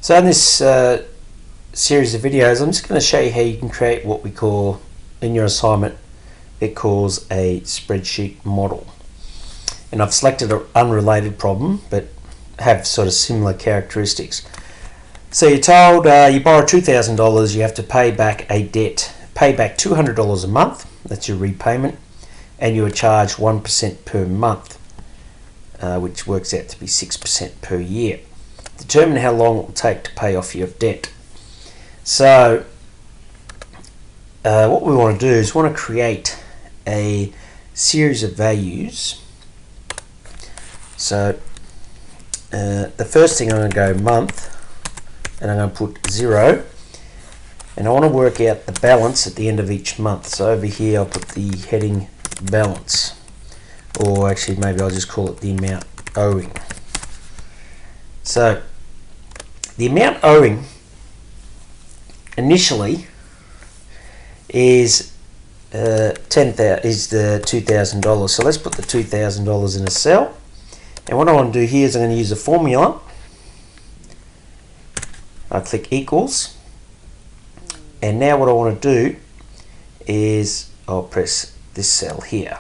So in this series of videos, I'm just going to show you how you can create what we call, in your assignment, it calls a spreadsheet model. And I've selected an unrelated problem, but have sort of similar characteristics. So you're told you borrow $2,000, you have to pay back a debt. Pay back $200 a month, that's your repayment, and you are charged 1% per month, which works out to be 6% per year. Determine how long it will take to pay off your debt. So what we want to do is want to create a series of values. So the first thing, I'm going to go month, and I'm going to put 0, and I want to work out the balance at the end of each month. So over here I'll put the heading balance, or actually maybe I'll just call it the amount owing. So the amount owing initially is the $2,000. So let's put the $2,000 in a cell, and what I want to do here is I'm going to use a formula. I click equals, and now what I want to do is I'll press this cell here,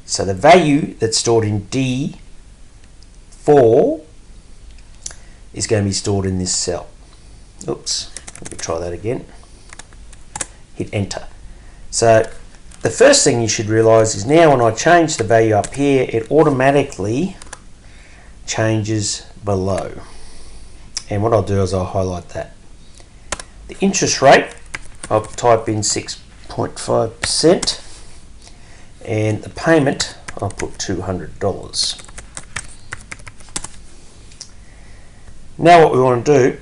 so the value that's stored in D4 is going to be stored in this cell. Oops, let me try that again. Hit enter. So the first thing you should realize is now when I change the value up here, it automatically changes below. And what I'll do is I'll highlight that. The interest rate, I'll type in 6.5%, and the payment, I'll put $200. Now what we want to do,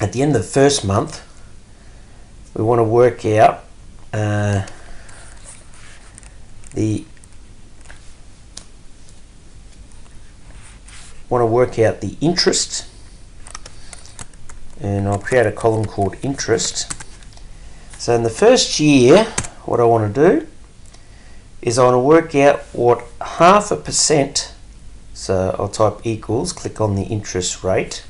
at the end of the first month, we want to work out the interest, and I'll create a column called interest. So in the first year, what I want to do is I want to work out what 0.5%, so I'll type equals, click on the interest rate,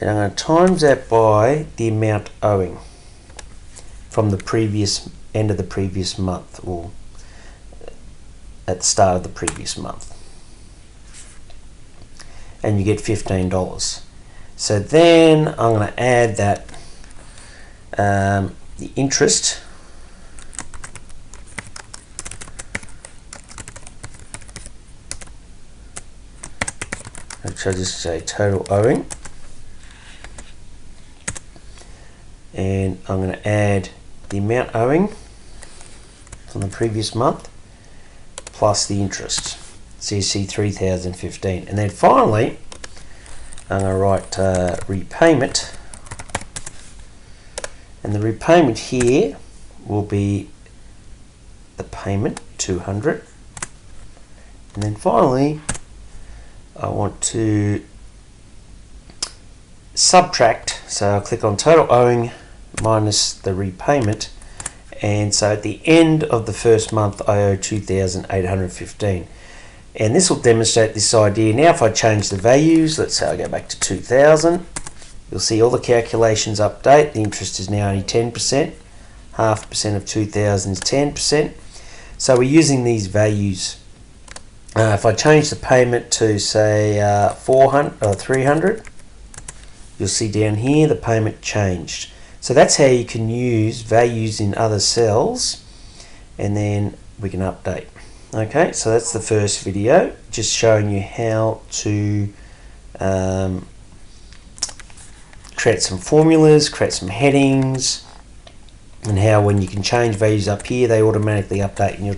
and I'm going to times that by the amount owing from the previous end of the previous month, or at the start of the previous month, and you get $15. So then I'm going to add that the interest, which I'll just say total owing, and I'm going to add the amount owing from the previous month plus the interest. So you see 3,015, and then finally I'm going to write repayment, and the repayment here will be the payment, 200, and then finally I want to subtract, so I'll click on total owing minus the repayment, and so at the end of the first month I owe 2,815. And this will demonstrate this idea. Now if I change the values, let's say I go back to 2,000, you'll see all the calculations update. The interest is now only 10%, 0.5% of 2,000 is 10%. So we're using these values. If I change the payment to say 400 or 300, you'll see down here the payment changed. So that's how you can use values in other cells, and then we can update. Okay, so that's the first video, just showing you how to create some formulas, create some headings, and how when you can change values up here, they automatically update in your